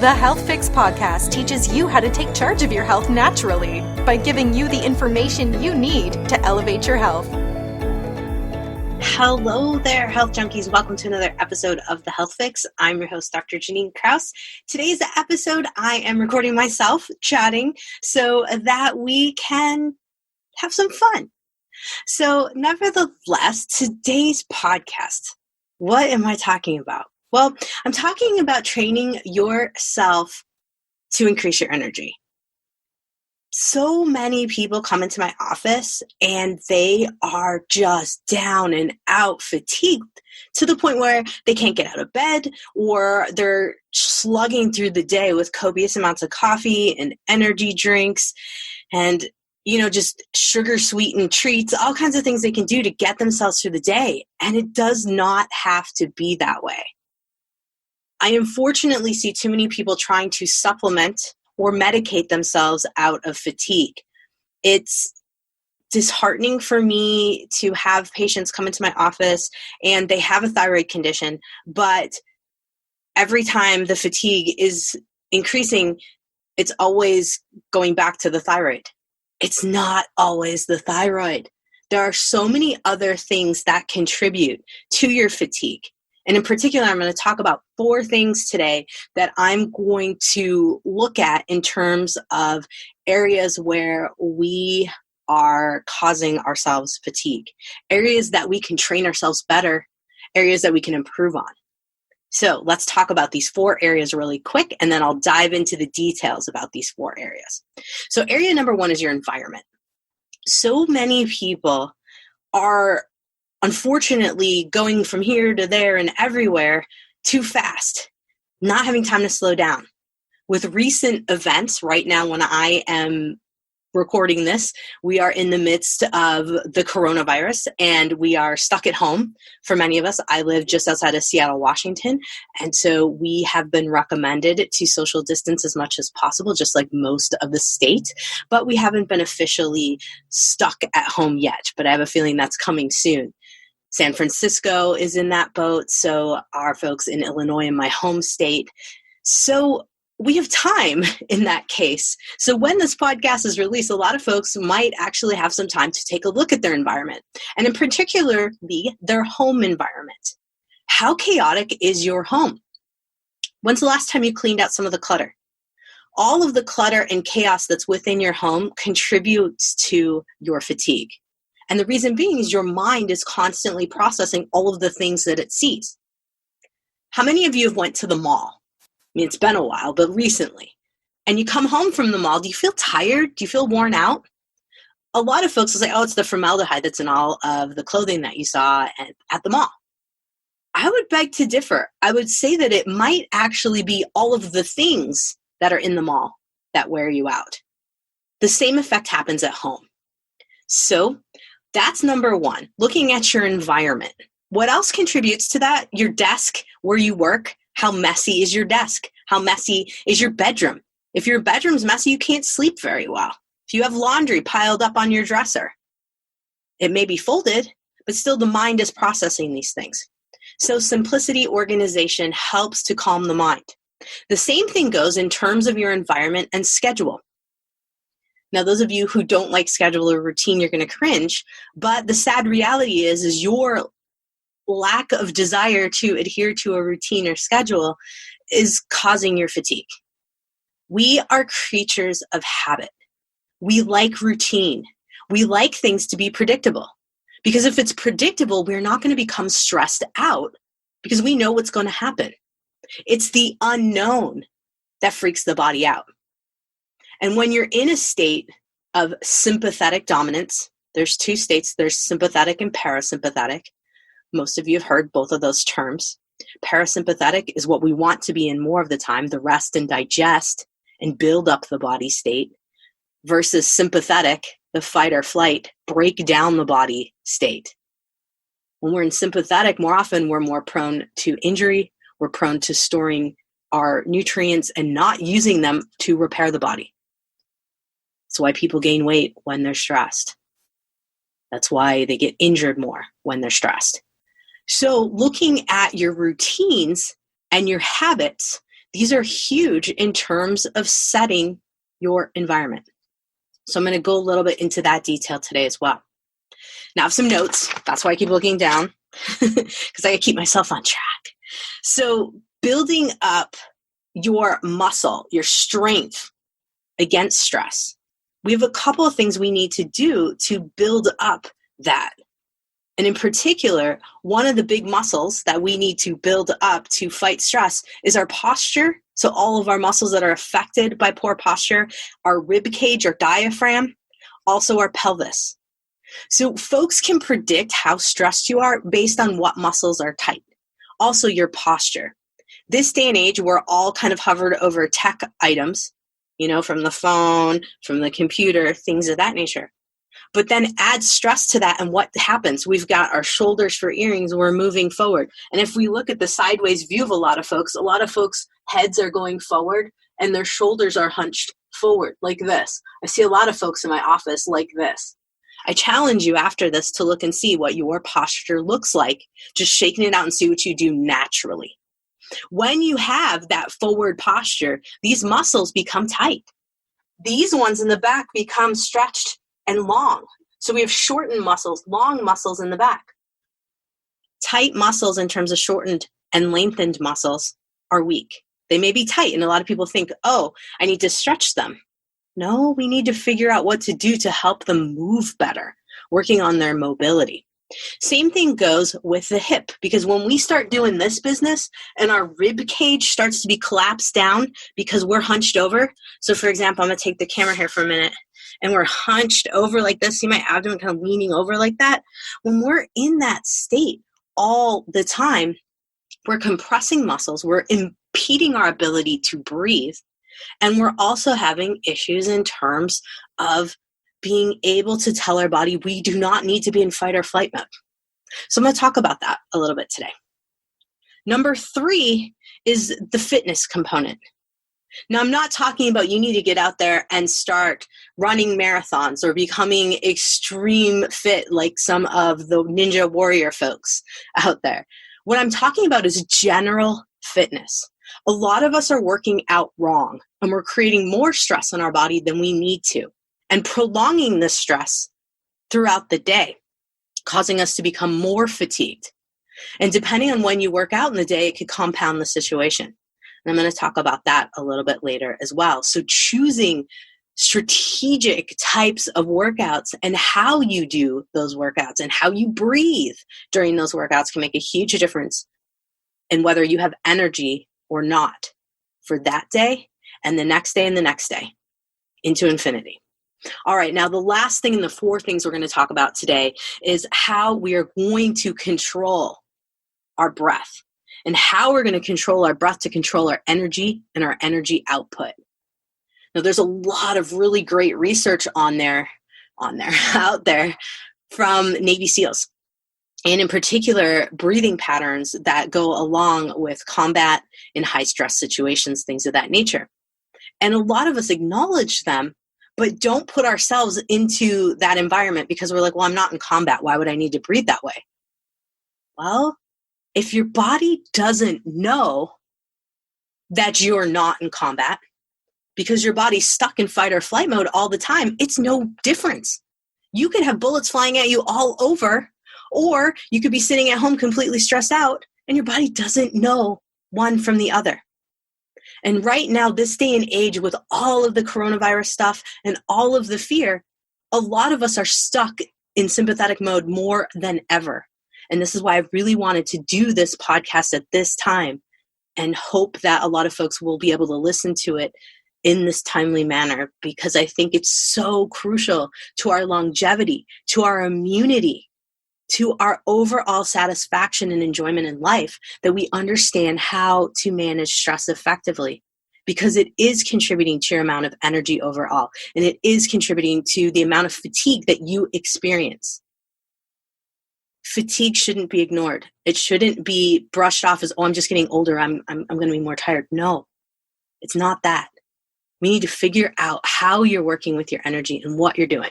The Health Fix podcast teaches you how to take charge of your health naturally by giving you the information you need to elevate your health. Hello there, health junkies. Welcome to another episode of The Health Fix. I'm your host, Dr. Jannine Krause. Today's episode, I am recording myself chatting so that we can have some fun. So nevertheless, today's podcast, what am I talking about? Well, I'm talking about training yourself to increase your energy. So many people come into my office and they are just down and out, fatigued to the point where they can't get out of bed, or they're slugging through the day with copious amounts of coffee and energy drinks and, just sugar sweetened treats, all kinds of things they can do to get themselves through the day. And it does not have to be that way. I unfortunately see too many people trying to supplement or medicate themselves out of fatigue. It's disheartening for me to have patients come into my office and they have a thyroid condition, but every time the fatigue is increasing, it's always going back to the thyroid. It's not always the thyroid. There are so many other things that contribute to your fatigue. And in particular, I'm going to talk about 4 things today that I'm going to look at in terms of areas where we are causing ourselves fatigue, areas that we can train ourselves better, areas that we can improve on. So let's talk about these 4 areas really quick, and then I'll dive into the details about these 4 areas. So area number 1 is your environment. So many people are unfortunately going from here to there and everywhere too fast, not having time to slow down. With recent events right now, when I am recording this, we are in the midst of the coronavirus and we are stuck at home for many of us. I live just outside of Seattle, Washington. And so we have been recommended to social distance as much as possible, just like most of the state, but we haven't been officially stuck at home yet, but I have a feeling that's coming soon. San Francisco is in that boat, so are folks in Illinois, in my home state. So we have time in that case. So when this podcast is released, a lot of folks might actually have some time to take a look at their environment, and in particular, their home environment. How chaotic is your home? When's the last time you cleaned out some of the clutter? All of the clutter and chaos that's within your home contributes to your fatigue. And the reason being is your mind is constantly processing all of the things that it sees. How many of you have went to the mall? I mean, it's been a while, but recently. And you come home from the mall, do you feel tired? Do you feel worn out? A lot of folks will say, oh, it's the formaldehyde that's in all of the clothing that you saw at the mall. I would beg to differ. I would say that it might actually be all of the things that are in the mall that wear you out. The same effect happens at home. So that's number 1, looking at your environment. What else contributes to that? Your desk, where you work. How messy is your desk? How messy is your bedroom? If your bedroom's messy, you can't sleep very well. If you have laundry piled up on your dresser, it may be folded, but still the mind is processing these things. So simplicity, organization helps to calm the mind. The same thing goes in terms of your environment and schedule. Now, those of you who don't like schedule or routine, you're going to cringe, but the sad reality is your lack of desire to adhere to a routine or schedule is causing your fatigue. We are creatures of habit. We like routine. We like things to be predictable, because if it's predictable, we're not going to become stressed out because we know what's going to happen. It's the unknown that freaks the body out. And when you're in a state of sympathetic dominance, there's 2 states, there's sympathetic and parasympathetic. Most of you have heard both of those terms. Parasympathetic is what we want to be in more of the time, the rest and digest and build up the body state, versus sympathetic, the fight or flight, break down the body state. When we're in sympathetic, more often we're more prone to injury, we're prone to storing our nutrients and not using them to repair the body. That's why people gain weight when they're stressed. That's why they get injured more when they're stressed. So looking at your routines and your habits, These are huge in terms of setting your environment. So I'm going to go a little bit into that detail today as well. Now I have some notes. That's why I keep looking down, because I gotta keep myself on track. So building up your muscle, your strength against stress, we have a couple of things we need to do to build up that. And in particular, one of the big muscles that we need to build up to fight stress is our posture. So all of our muscles that are affected by poor posture, our rib cage or diaphragm, also our pelvis. So folks can predict how stressed you are based on what muscles are tight. Also your posture. This day and age, we're all kind of hovered over tech items, from the phone, from the computer, things of that nature. But then add stress to that, and what happens? We've got our shoulders for earrings, we're moving forward. And if we look at the sideways view of a lot of folks' heads are going forward and their shoulders are hunched forward like this. I see a lot of folks in my office like this. I challenge you after this to look and see what your posture looks like, just shaking it out and see what you do naturally. When you have that forward posture, these muscles become tight. These ones in the back become stretched and long. So we have shortened muscles, long muscles in the back. Tight muscles in terms of shortened and lengthened muscles are weak. They may be tight, and a lot of people think, I need to stretch them. No, we need to figure out what to do to help them move better, working on their mobility. Same thing goes with the hip, because when we start doing this business and our rib cage starts to be collapsed down because we're hunched over. So for example, I'm going to take the camera here for a minute, and we're hunched over like this. See my abdomen kind of leaning over like that? When we're in that state all the time, we're compressing muscles, we're impeding our ability to breathe, and we're also having issues in terms of being able to tell our body we do not need to be in fight or flight mode. So I'm going to talk about that a little bit today. Number 3 is the fitness component. Now, I'm not talking about you need to get out there and start running marathons or becoming extreme fit like some of the ninja warrior folks out there. What I'm talking about is general fitness. A lot of us are working out wrong, and we're creating more stress on our body than we need to, and prolonging the stress throughout the day, causing us to become more fatigued. And depending on when you work out in the day, it could compound the situation. And I'm going to talk about that a little bit later as well. So choosing strategic types of workouts and how you do those workouts and how you breathe during those workouts can make a huge difference in whether you have energy or not for that day and the next day and the next day into infinity. All right, now the last thing and the 4 things we're going to talk about today is how we are going to control our breath and how we're going to control our breath to control our energy and our energy output. Now, there's a lot of really great research out there from Navy SEALs, and in particular, breathing patterns that go along with combat in high stress situations, things of that nature. And a lot of us acknowledge them, but don't put ourselves into that environment because we're like, well, I'm not in combat. Why would I need to breathe that way? Well, if your body doesn't know that you're not in combat because your body's stuck in fight or flight mode all the time, it's no difference. You could have bullets flying at you all over, or you could be sitting at home completely stressed out and your body doesn't know one from the other. And right now, this day and age, with all of the coronavirus stuff and all of the fear, a lot of us are stuck in sympathetic mode more than ever. And this is why I really wanted to do this podcast at this time and hope that a lot of folks will be able to listen to it in this timely manner, because I think it's so crucial to our longevity, to our immunity, to our overall satisfaction and enjoyment in life, that we understand how to manage stress effectively, because it is contributing to your amount of energy overall, and it is contributing to the amount of fatigue that you experience. Fatigue shouldn't be ignored. It shouldn't be brushed off as, I'm just getting older, I'm going to be more tired. No, it's not that. We need to figure out how you're working with your energy and what you're doing.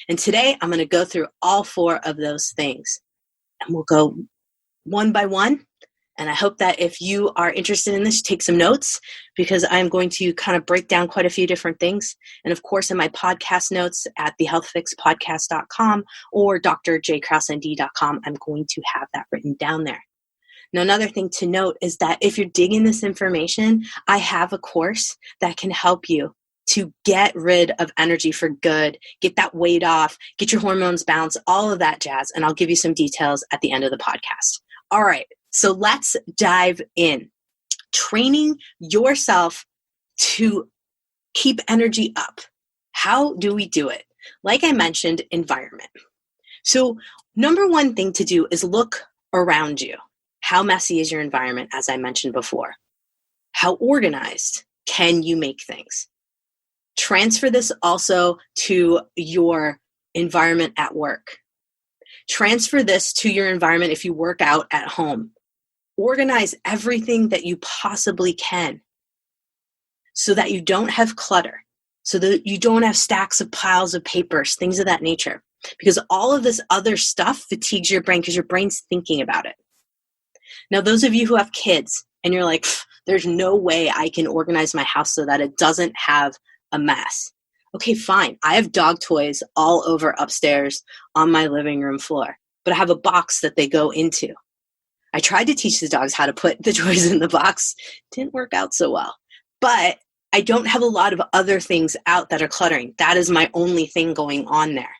And today I'm going to go through all 4 of those things, and we'll go one by one And I hope that if you are interested in this, you take some notes, because I'm going to kind of break down quite a few different things. And of course, in my podcast notes at thehealthfixpodcast.com or drjkrausend.com, I'm going to have that written down there. Now, another thing to note is that if you're digging this information, I have a course that can help you to get rid of energy for good, get that weight off, get your hormones balanced, all of that jazz. And I'll give you some details at the end of the podcast. All right, so let's dive in. Training yourself to keep energy up. How do we do it? Like I mentioned, environment. So number one thing to do is look around you. How messy is your environment, as I mentioned before? How organized can you make things? Transfer this also to your environment at work. Transfer this to your environment if you work out at home. Organize everything that you possibly can so that you don't have clutter, so that you don't have stacks of piles of papers, things of that nature. Because all of this other stuff fatigues your brain because your brain's thinking about it. Now, those of you who have kids and you're like, there's no way I can organize my house so that it doesn't have a mess. Okay, fine. I have dog toys all over upstairs on my living room floor, but I have a box that they go into. I tried to teach the dogs how to put the toys in the box. Didn't work out so well. But I don't have a lot of other things out that are cluttering. That is my only thing going on there.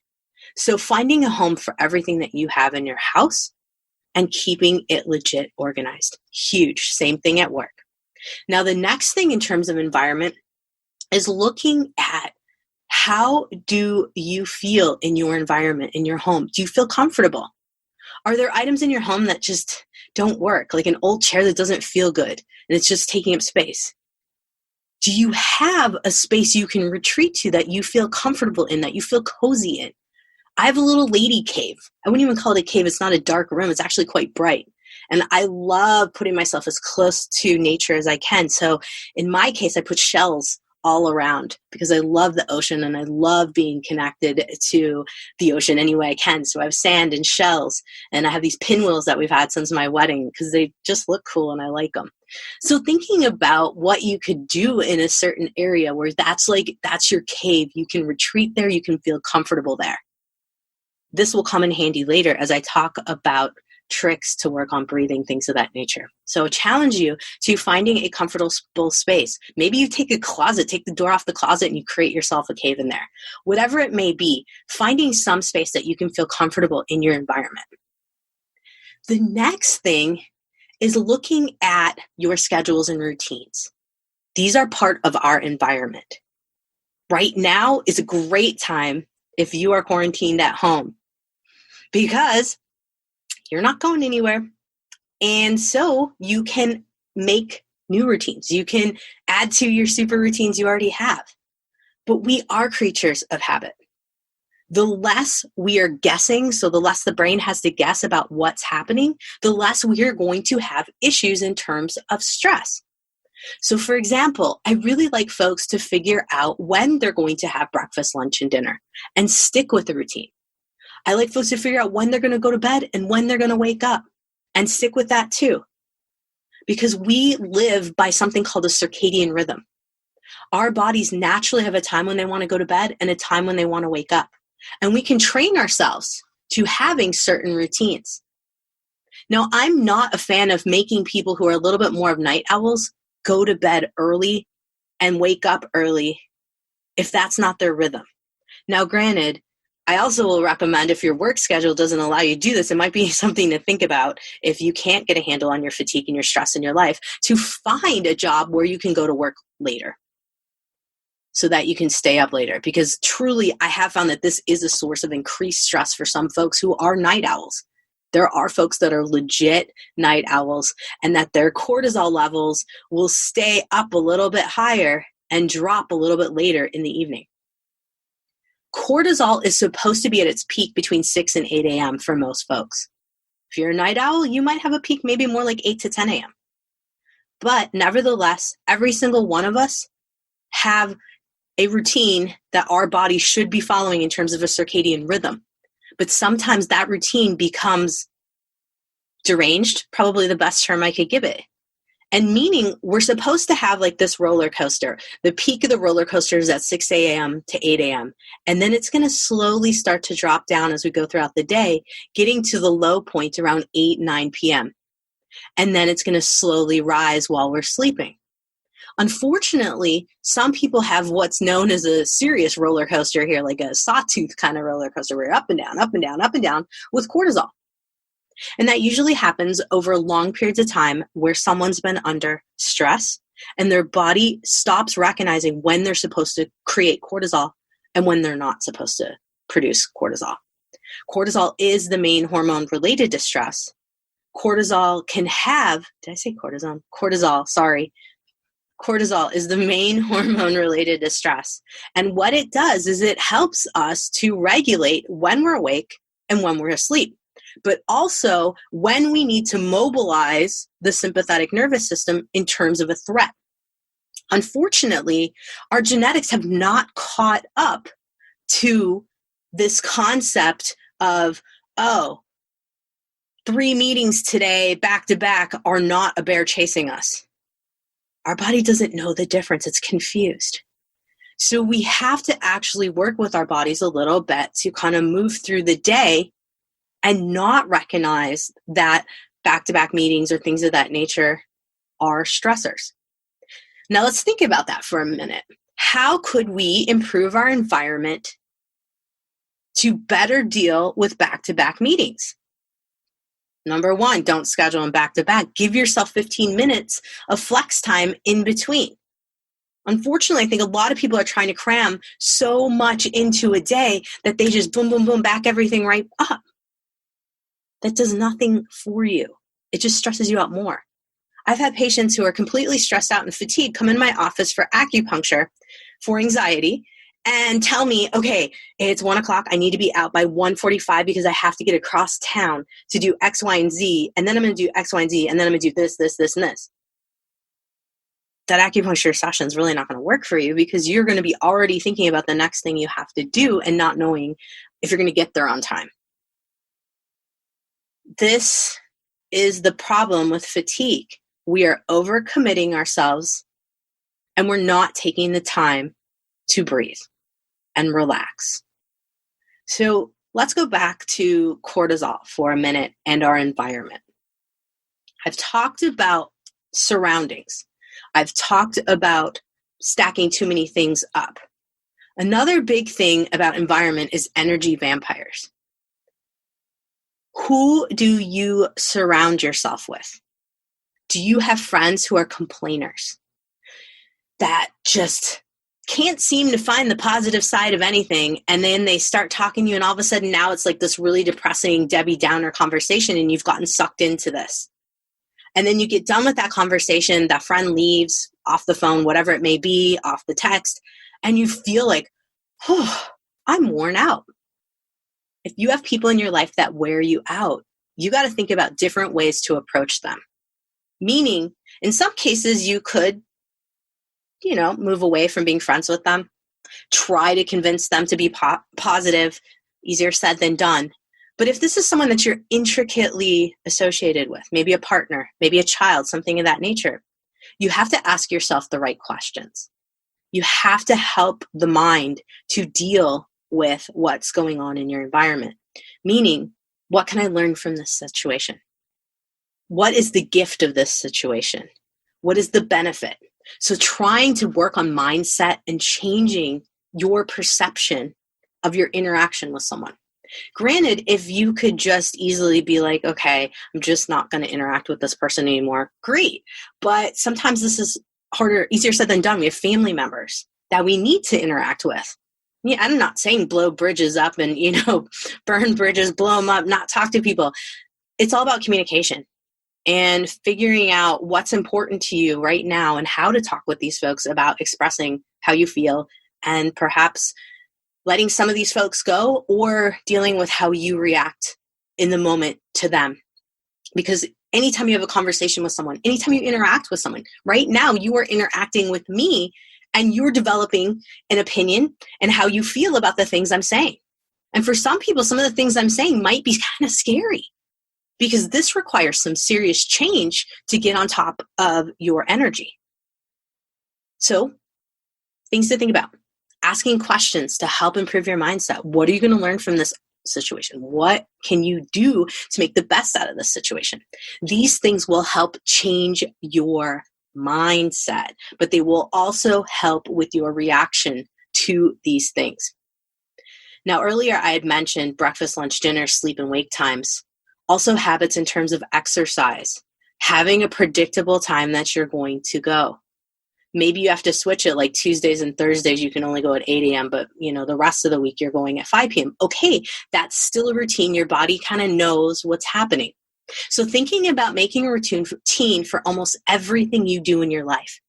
So finding a home for everything that you have in your house and keeping it legit organized. Huge. Same thing at work. Now, the next thing in terms of environment is looking at how do you feel in your environment, in your home? Do you feel comfortable? Are there items in your home that just don't work, like an old chair that doesn't feel good and it's just taking up space? Do you have a space you can retreat to that you feel comfortable in, that you feel cozy in? I have a little lady cave. I wouldn't even call it a cave. It's not a dark room. It's actually quite bright. And I love putting myself as close to nature as I can. So in my case, I put shells all around because I love the ocean and I love being connected to the ocean any way I can. So I have sand and shells, and I have these pinwheels that we've had since my wedding because they just look cool and I like them. So thinking about what you could do in a certain area where that's your cave, you can retreat there, you can feel comfortable there. This will come in handy later as I talk about tricks to work on breathing, things of that nature. So I challenge you to finding a comfortable space. Maybe you take a closet, take the door off the closet and you create yourself a cave in there. Whatever it may be, finding some space that you can feel comfortable in your environment. The next thing is looking at your schedules and routines. These are part of our environment. Right now is a great time if you are quarantined at home because you're not going anywhere. And so you can make new routines. You can add to your super routines you already have. But we are creatures of habit. The less we are guessing, so the less the brain has to guess about what's happening, the less we are going to have issues in terms of stress. So for example, I really like folks to figure out when they're going to have breakfast, lunch, and dinner and stick with the routine. I like folks to figure out when they're going to go to bed and when they're going to wake up and stick with that too. Because we live by something called a circadian rhythm. Our bodies naturally have a time when they want to go to bed and a time when they want to wake up. And we can train ourselves to having certain routines. Now, I'm not a fan of making people who are a little bit more of night owls go to bed early and wake up early if that's not their rhythm. Now, granted, I also will recommend if your work schedule doesn't allow you to do this, it might be something to think about if you can't get a handle on your fatigue and your stress in your life, to find a job where you can go to work later so that you can stay up later. Because truly, I have found that this is a source of increased stress for some folks who are night owls. There are folks that are legit night owls and that their cortisol levels will stay up a little bit higher and drop a little bit later in the evening. Cortisol is supposed to be at its peak between 6 and 8 a.m. for most folks. If you're a night owl, you might have a peak maybe more like 8 to 10 a.m. But nevertheless, every single one of us have a routine that our body should be following in terms of a circadian rhythm. But sometimes that routine becomes deranged, probably the best term I could give it. And meaning we're supposed to have like this roller coaster. The peak of the roller coaster is at 6 a.m. to 8 a.m. And then it's going to slowly start to drop down as we go throughout the day, getting to the low point around 8, 9 p.m. And then it's going to slowly rise while we're sleeping. Unfortunately, some people have what's known as a serious roller coaster here, like a sawtooth kind of roller coaster where you're up and down, up and down, up and down with cortisol. And that usually happens over long periods of time where someone's been under stress and their body stops recognizing when they're supposed to create cortisol and when they're not supposed to produce cortisol. Cortisol is the main hormone related to stress. Cortisol can have, did I say cortisone? Cortisol, sorry. Cortisol is the main hormone related to stress. And what it does is it helps us to regulate when we're awake and when we're asleep, but also when we need to mobilize the sympathetic nervous system in terms of a threat. Unfortunately, our genetics have not caught up to this concept of, 3 meetings today back to back are not a bear chasing us. Our body doesn't know the difference. It's confused. So we have to actually work with our bodies a little bit to kind of move through the day and not recognize that back-to-back meetings or things of that nature are stressors. Now let's think about that for a minute. How could we improve our environment to better deal with back-to-back meetings? Number 1, don't schedule them back-to-back. Give yourself 15 minutes of flex time in between. Unfortunately, I think a lot of people are trying to cram so much into a day that they just boom, boom, boom, back everything right up. That does nothing for you. It just stresses you out more. I've had patients who are completely stressed out and fatigued come in my office for acupuncture for anxiety and tell me, okay, it's 1 o'clock. I need to be out by 1:45 because I have to get across town to do X, Y, and Z. And then I'm going to do X, Y, and Z. And then I'm going to do this, this, this, and this. That acupuncture session is really not going to work for you because you're going to be already thinking about the next thing you have to do and not knowing if you're going to get there on time. This is the problem with fatigue. We are overcommitting ourselves and we're not taking the time to breathe and relax. So let's go back to cortisol for a minute and our environment. I've talked about surroundings. I've talked about stacking too many things up. Another big thing about environment is energy vampires. Who do you surround yourself with? Do you have friends who are complainers that just can't seem to find the positive side of anything, and then they start talking to you and all of a sudden now it's like this really depressing Debbie Downer conversation and you've gotten sucked into this? And then you get done with that conversation, that friend leaves off the phone, whatever it may be, off the text, and you feel like, oh, I'm worn out. If you have people in your life that wear you out, you got to think about different ways to approach them. Meaning, in some cases, you could, move away from being friends with them, try to convince them to be positive, easier said than done. But if this is someone that you're intricately associated with, maybe a partner, maybe a child, something of that nature, you have to ask yourself the right questions. You have to help the mind to deal with what's going on in your environment. Meaning, what can I learn from this situation? What is the gift of this situation? What is the benefit? So trying to work on mindset and changing your perception of your interaction with someone. Granted, if you could just easily be like, okay, I'm just not going to interact with this person anymore, great. But sometimes this is harder, easier said than done. We have family members that we need to interact with. Yeah, I'm not saying blow bridges up and, burn bridges, blow them up, not talk to people. It's all about communication and figuring out what's important to you right now and how to talk with these folks about expressing how you feel and perhaps letting some of these folks go or dealing with how you react in the moment to them. Because anytime you have a conversation with someone, anytime you interact with someone, right now you are interacting with me and you're developing an opinion and how you feel about the things I'm saying. And for some people, some of the things I'm saying might be kind of scary because this requires some serious change to get on top of your energy. So, things to think about. Asking questions to help improve your mindset. What are you going to learn from this situation? What can you do to make the best out of this situation? These things will help change your mindset, but they will also help with your reaction to these things. Now, earlier I had mentioned breakfast, lunch, dinner, sleep, and wake times. Also habits in terms of exercise. Having a predictable time that you're going to go. Maybe you have to switch it, like Tuesdays and Thursdays, you can only go at 8 a.m., but the rest of the week you're going at 5 p.m. Okay, that's still a routine. Your body kind of knows what's happening. So thinking about making a routine for almost everything you do in your life,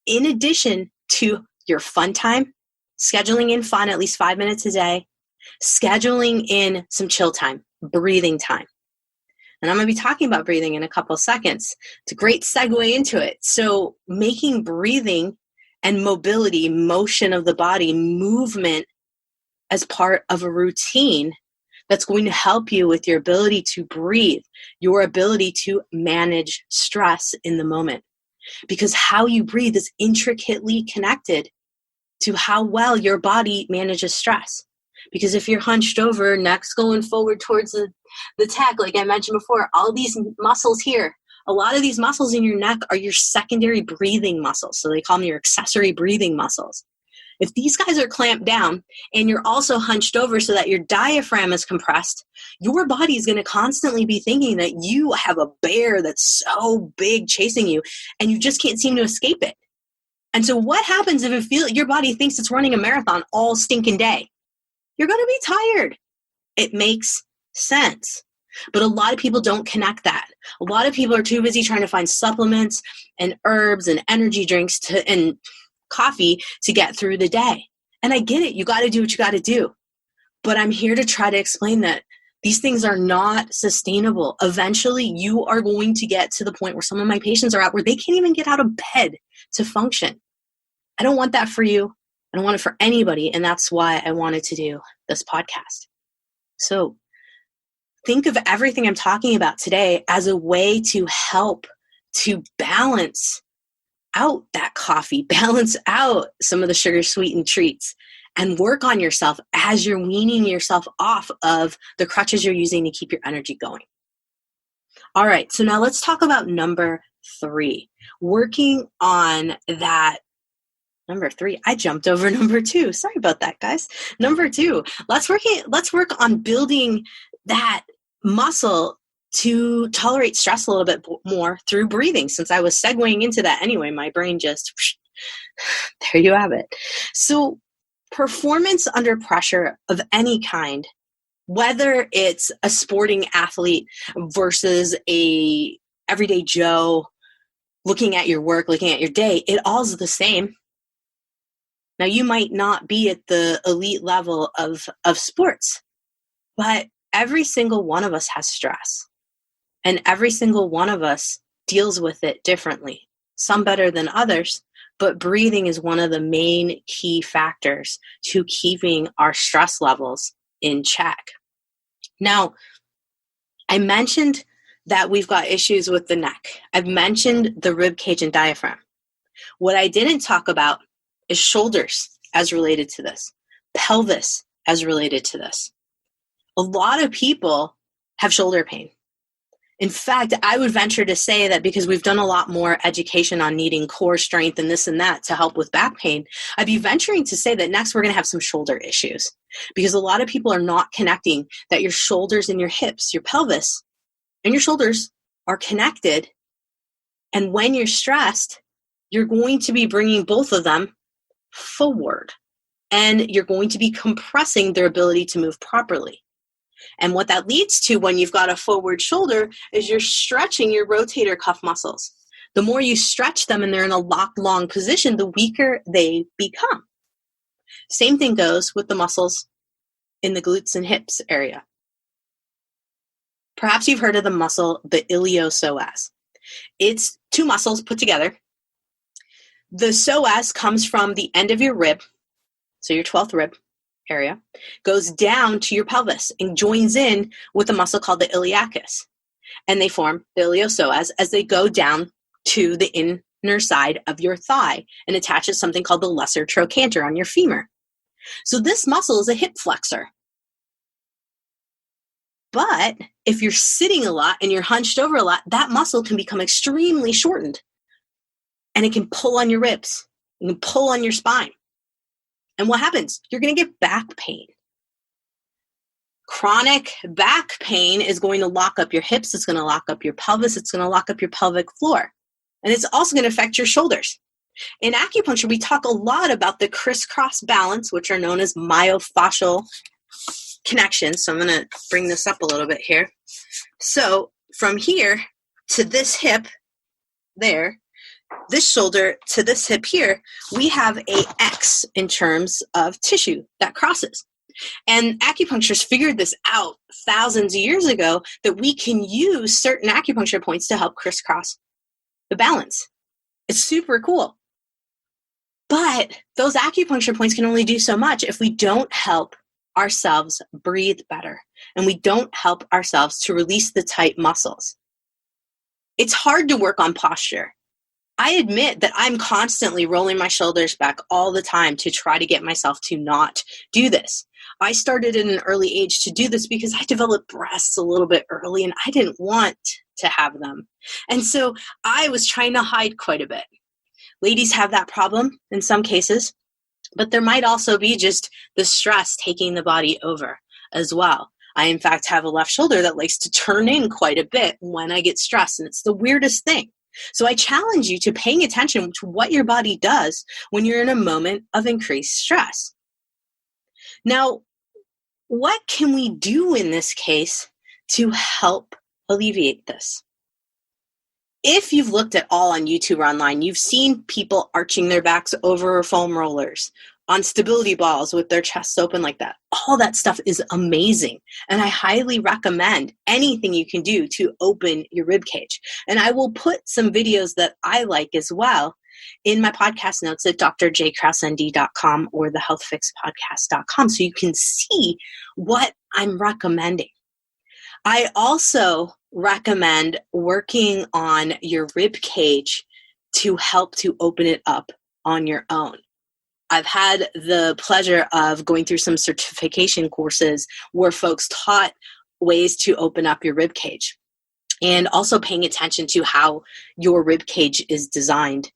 in addition to your fun time, scheduling in fun at least 5 minutes a day, scheduling in some chill time, breathing time. And I'm going to be talking about breathing in a couple of seconds. It's a great segue into it. So making breathing and mobility, motion of the body, movement as part of a routine that's going to help you with your ability to breathe, your ability to manage stress in the moment. Because how you breathe is intricately connected to how well your body manages stress. Because if you're hunched over, neck's going forward towards the tech, like I mentioned before, all these muscles here, a lot of these muscles in your neck are your secondary breathing muscles. So they call them your accessory breathing muscles. If these guys are clamped down and you're also hunched over so that your diaphragm is compressed, your body is going to constantly be thinking that you have a bear that's so big chasing you and you just can't seem to escape it. And so what happens if your body thinks it's running a marathon all stinking day? You're going to be tired. It makes sense. But a lot of people don't connect that. A lot of people are too busy trying to find supplements and herbs and energy drinks and coffee to get through the day. And I get it. You got to do what you got to do. But I'm here to try to explain that these things are not sustainable. Eventually, you are going to get to the point where some of my patients are at where they can't even get out of bed to function. I don't want that for you. I don't want it for anybody. And that's why I wanted to do this podcast. So think of everything I'm talking about today as a way to help to balance out that coffee, balance out some of the sugar sweetened treats, and work on yourself as you're weaning yourself off of the crutches you're using to keep your energy going. All right, so now let's talk about number 3, working on that. Number 3, I jumped over number 2. Sorry about that, guys. Number 2, let's work on building that muscle to tolerate stress a little bit more through breathing. Since I was segueing into that anyway, my brain just, there you have it. So performance under pressure of any kind, whether it's a sporting athlete versus a everyday Joe looking at your work, looking at your day, it all's the same. Now, you might not be at the elite level of sports, but every single one of us has stress. And every single one of us deals with it differently, some better than others, but breathing is one of the main key factors to keeping our stress levels in check. Now, I mentioned that we've got issues with the neck. I've mentioned the rib cage and diaphragm. What I didn't talk about is shoulders as related to this, pelvis as related to this. A lot of people have shoulder pain. In fact, I would venture to say that because we've done a lot more education on needing core strength and this and that to help with back pain, I'd be venturing to say that next we're going to have some shoulder issues because a lot of people are not connecting that your shoulders and your hips, your pelvis and your shoulders are connected. And when you're stressed, you're going to be bringing both of them forward and you're going to be compressing their ability to move properly. And what that leads to when you've got a forward shoulder is you're stretching your rotator cuff muscles. The more you stretch them and they're in a locked long position, the weaker they become. Same thing goes with the muscles in the glutes and hips area. Perhaps you've heard of the muscle, the iliopsoas. It's 2 muscles put together. The psoas comes from the end of your rib, so your 12th rib area, goes down to your pelvis and joins in with a muscle called the iliacus. and they form the iliopsoas as they go down to the inner side of your thigh and attaches something called the lesser trochanter on your femur. So this muscle is a hip flexor. But if you're sitting a lot and you're hunched over a lot, that muscle can become extremely shortened. And it can pull on your ribs. It can pull on your spine. And what happens? You're going to get back pain. Chronic back pain is going to lock up your hips. It's going to lock up your pelvis. It's going to lock up your pelvic floor. And it's also going to affect your shoulders. In acupuncture, we talk a lot about the crisscross balance, which are known as myofascial connections. So I'm going to bring this up a little bit here. So from here to this hip there, this shoulder to this hip here, we have a X in terms of tissue that crosses. And acupuncturists figured this out thousands of years ago that we can use certain acupuncture points to help crisscross the balance. It's super cool. But those acupuncture points can only do so much if we don't help ourselves breathe better and we don't help ourselves to release the tight muscles. It's hard to work on posture. I admit that I'm constantly rolling my shoulders back all the time to try to get myself to not do this. I started at an early age to do this because I developed breasts a little bit early and I didn't want to have them. And so I was trying to hide quite a bit. Ladies have that problem in some cases, but there might also be just the stress taking the body over as well. I, in fact, have a left shoulder that likes to turn in quite a bit when I get stressed, and it's the weirdest thing. So I challenge you to paying attention to what your body does when you're in a moment of increased stress. Now, what can we do in this case to help alleviate this? If you've looked at all on YouTube or online, you've seen people arching their backs over foam rollers, on stability balls with their chests open like that. All that stuff is amazing. And I highly recommend anything you can do to open your rib cage. And I will put some videos that I like as well in my podcast notes at drjkrausend.com or thehealthfixpodcast.com so you can see what I'm recommending. I also recommend working on your rib cage to help to open it up on your own. I've had the pleasure of going through some certification courses where folks taught ways to open up your rib cage and also paying attention to how your rib cage is designed,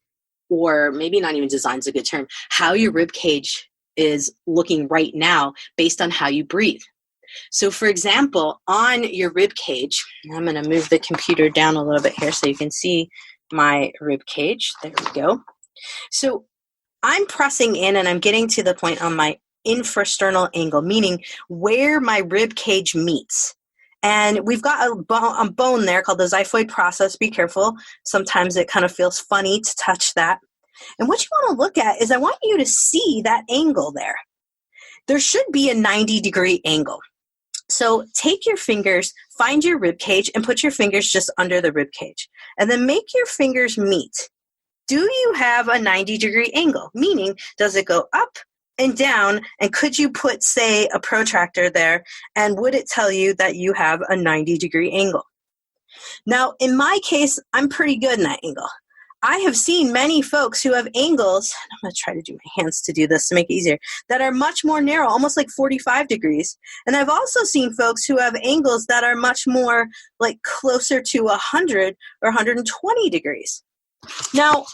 or maybe not even designed is a good term, how your rib cage is looking right now based on how you breathe. So for example, on your rib cage, I'm going to move the computer down a little bit here so you can see my rib cage. There we go. So I'm pressing in and I'm getting to the point on my infrasternal angle, meaning where my rib cage meets. And we've got a bone there called the xiphoid process. Be careful. Sometimes it kind of feels funny to touch that. And what you want to look at is I want you to see that angle there. There should be a 90-degree angle. So take your fingers, find your rib cage, and put your fingers just under the rib cage. And then make your fingers meet. Do you have a 90-degree angle? Meaning, does it go up and down? And could you put, say, a protractor there? And would it tell you that you have a 90-degree angle? Now, in my case, I'm pretty good in that angle. I have seen many folks who have angles, I'm going to try to do my hands to do this to make it easier, that are much more narrow, almost like 45 degrees. And I've also seen folks who have angles that are much more like closer to 100 or 120 degrees. Now,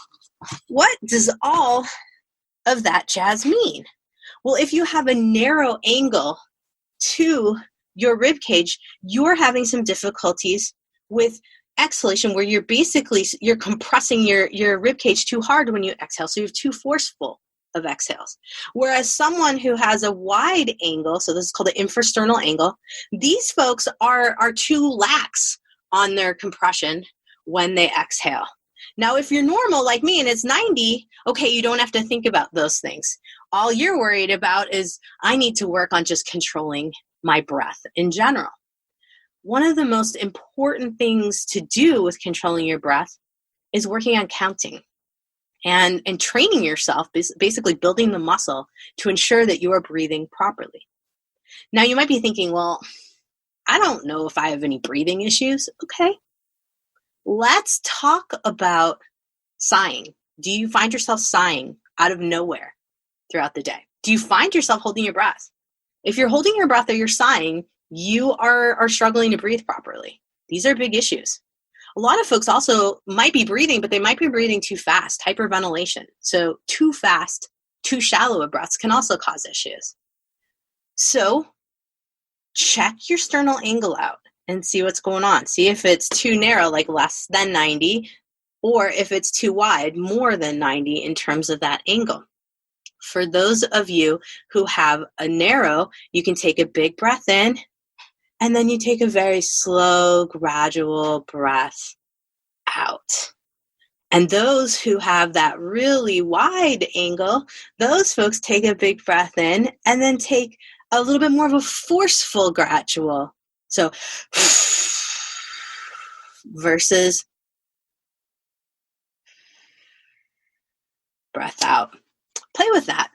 what does all of that jazz mean? Well, if you have a narrow angle to your rib cage, you're having some difficulties with exhalation where you're compressing your rib cage too hard when you exhale, so you're too forceful of exhales. Whereas someone who has a wide angle, so this is called an infrasternal angle, these folks are too lax on their compression when they exhale. Now, if you're normal like me and it's 90, okay, you don't have to think about those things. All you're worried about is I need to work on just controlling my breath in general. One of the most important things to do with controlling your breath is working on counting and training yourself, basically building the muscle to ensure that you are breathing properly. Now, you might be thinking, well, I don't know if I have any breathing issues. Okay. Let's talk about sighing. Do you find yourself sighing out of nowhere throughout the day? Do you find yourself holding your breath? If you're holding your breath or you're sighing, you are struggling to breathe properly. These are big issues. A lot of folks also might be breathing, but they might be breathing too fast, hyperventilation. So too fast, too shallow of breaths can also cause issues. So check your sternal angle out and see what's going on. See if it's too narrow, like less than 90, or if it's too wide, more than 90 in terms of that angle. For those of you who have a narrow, you can take a big breath in, and then you take a very slow, gradual breath out. And those who have that really wide angle, those folks take a big breath in and then take a little bit more of a forceful gradual. So versus breath out. Play with that.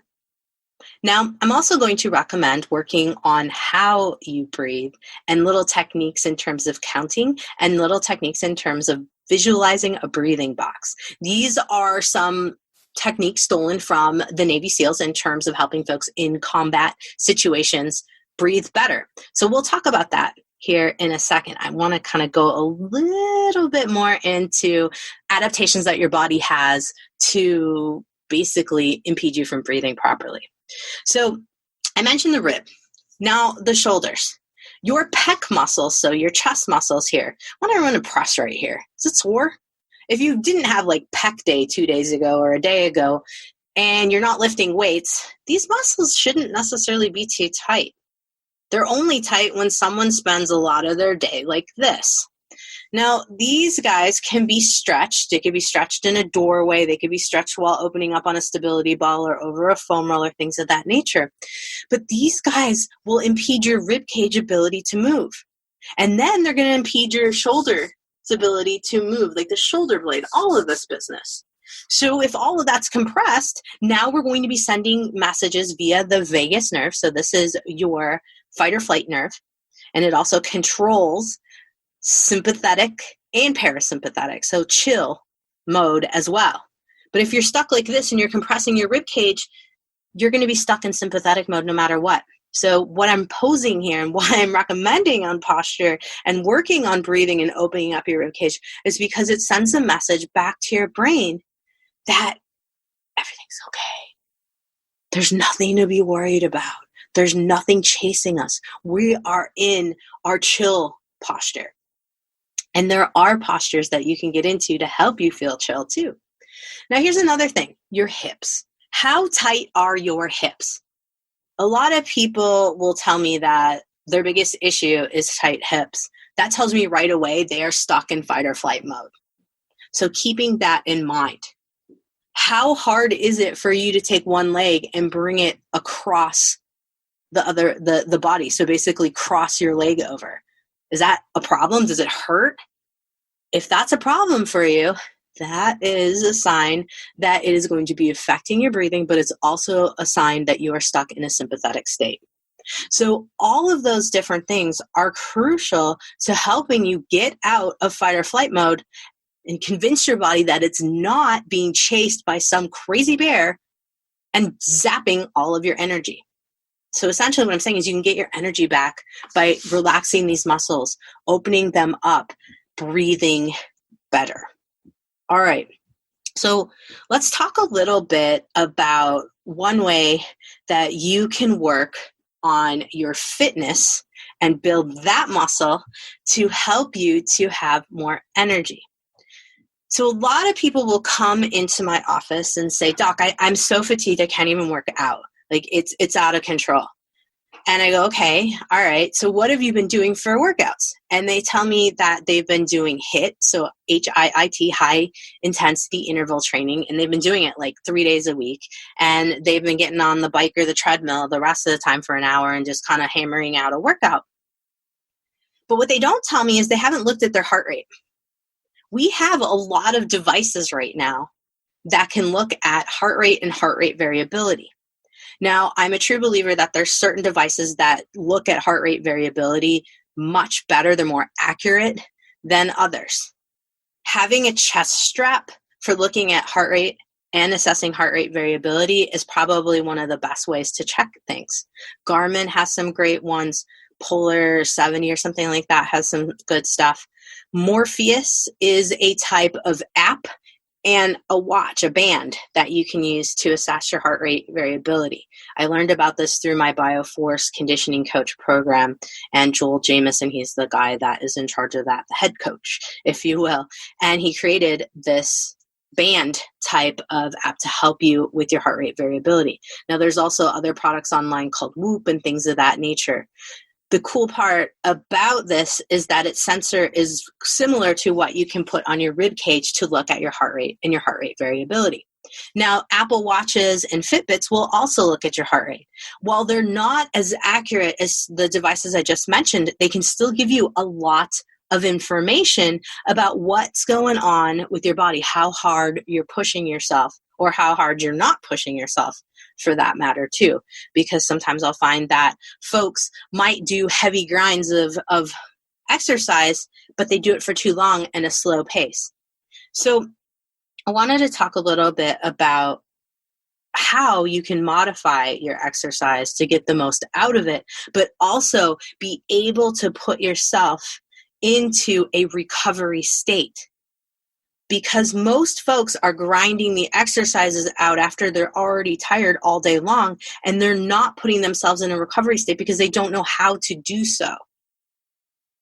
Now, I'm also going to recommend working on how you breathe and little techniques in terms of counting and little techniques in terms of visualizing a breathing box. These are some techniques stolen from the Navy SEALs in terms of helping folks in combat situations breathe better. So we'll talk about that here in a second. I want to kind of go a little bit more into adaptations that your body has to basically impede you from breathing properly. So I mentioned the rib. Now the shoulders. Your pec muscles, so your chest muscles here. I want everyone to press right here. Is it sore? If you didn't have like pec day 2 days ago or a day ago and you're not lifting weights, these muscles shouldn't necessarily be too tight. They're only tight when someone spends a lot of their day like this. Now, these guys can be stretched. They could be stretched in a doorway. They could be stretched while opening up on a stability ball or over a foam roller, things of that nature. But these guys will impede your rib cage ability to move. And then they're going to impede your shoulder's ability to move, like the shoulder blade, all of this business. So if all of that's compressed, now we're going to be sending messages via the vagus nerve. So this is your fight or flight nerve. And it also controls sympathetic and parasympathetic, so chill mode as well. But if you're stuck like this and you're compressing your rib cage, you're going to be stuck in sympathetic mode no matter what. So what I'm posing here and why I'm recommending on posture and working on breathing and opening up your rib cage is because it sends a message back to your brain that everything's okay. There's nothing to be worried about. There's nothing chasing us. We are in our chill posture. And there are postures that you can get into to help you feel chill too. Now here's another thing, your hips. How tight are your hips? A lot of people will tell me that their biggest issue is tight hips. That tells me right away they are stuck in fight or flight mode. So keeping that in mind. How hard is it for you to take one leg and bring it across the body? So basically cross your leg over. Is that a problem? Does it hurt? If that's a problem for you, that is a sign that it is going to be affecting your breathing, but it's also a sign that you are stuck in a sympathetic state. So all of those different things are crucial to helping you get out of fight or flight mode and convince your body that it's not being chased by some crazy bear and zapping all of your energy. So essentially what I'm saying is you can get your energy back by relaxing these muscles, opening them up, breathing better. All right. So let's talk a little bit about one way that you can work on your fitness and build that muscle to help you to have more energy. So a lot of people will come into my office and say, Doc, I'm so fatigued I can't even work out. Like it's out of control. And I go, okay, all right. So what have you been doing for workouts? And they tell me that they've been doing HIIT, so HIIT, high intensity interval training, and they've been doing it like 3 days a week. And they've been getting on the bike or the treadmill the rest of the time for an hour and just kind of hammering out a workout. But what they don't tell me is they haven't looked at their heart rate. We have a lot of devices right now that can look at heart rate and heart rate variability. Now, I'm a true believer that there's certain devices that look at heart rate variability much better. They're more accurate than others. Having a chest strap for looking at heart rate and assessing heart rate variability is probably one of the best ways to check things. Garmin has some great ones. Polar 70 or something like that has some good stuff. Morpheus is a type of app and a watch, a band that you can use to assess your heart rate variability. I learned about this through my BioForce conditioning coach program, and Joel Jamieson, he's the guy that is in charge of that, the head coach, if you will. And he created this band type of app to help you with your heart rate variability. Now, there's also other products online called Whoop and things of that nature. The cool part about this is that its sensor is similar to what you can put on your rib cage to look at your heart rate and your heart rate variability. Now, Apple Watches and Fitbits will also look at your heart rate. While they're not as accurate as the devices I just mentioned, they can still give you a lot of information about what's going on with your body, how hard you're pushing yourself or how hard you're not pushing yourself, for that matter too, because sometimes I'll find that folks might do heavy grinds of exercise, but they do it for too long and a slow pace. So I wanted to talk a little bit about how you can modify your exercise to get the most out of it, but also be able to put yourself into a recovery state. Because most folks are grinding the exercises out after they're already tired all day long, and they're not putting themselves in a recovery state because they don't know how to do so.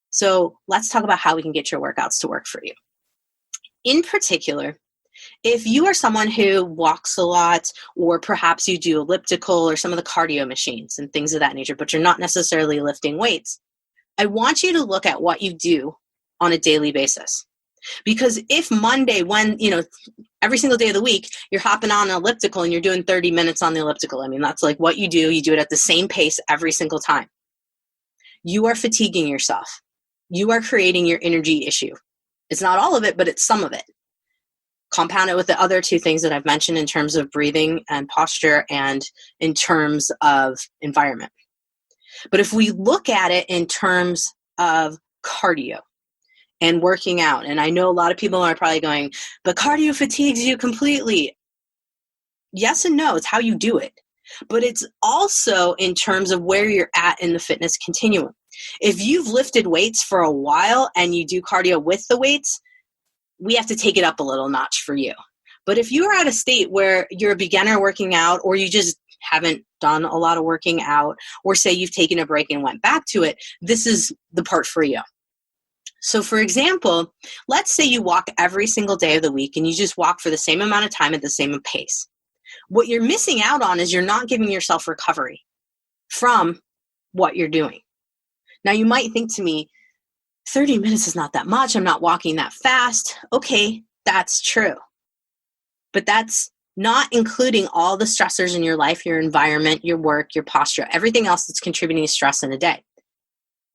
So let's talk about how we can get your workouts to work for you. In particular, if you are someone who walks a lot, or perhaps you do elliptical or some of the cardio machines and things of that nature, but you're not necessarily lifting weights, I want you to look at what you do on a daily basis. Because if Monday, when, every single day of the week, you're hopping on an elliptical and you're doing 30 minutes on the elliptical, I mean, that's like what you do it at the same pace every single time. You are fatiguing yourself. You are creating your energy issue. It's not all of it, but it's some of it. Compound it with the other two things that I've mentioned in terms of breathing and posture and in terms of environment. But if we look at it in terms of cardio and working out, and I know a lot of people are probably going, but cardio fatigues you completely. Yes and no, it's how you do it. But it's also in terms of where you're at in the fitness continuum. If you've lifted weights for a while and you do cardio with the weights, we have to take it up a little notch for you. But if you're at a state where you're a beginner working out, or you just haven't done a lot of working out, or say you've taken a break and went back to it, this is the part for you. So for example, let's say you walk every single day of the week and you just walk for the same amount of time at the same pace. What you're missing out on is you're not giving yourself recovery from what you're doing. Now you might think to me, 30 minutes is not that much. I'm not walking that fast. Okay, that's true. But that's not including all the stressors in your life, your environment, your work, your posture, everything else that's contributing to stress in a day.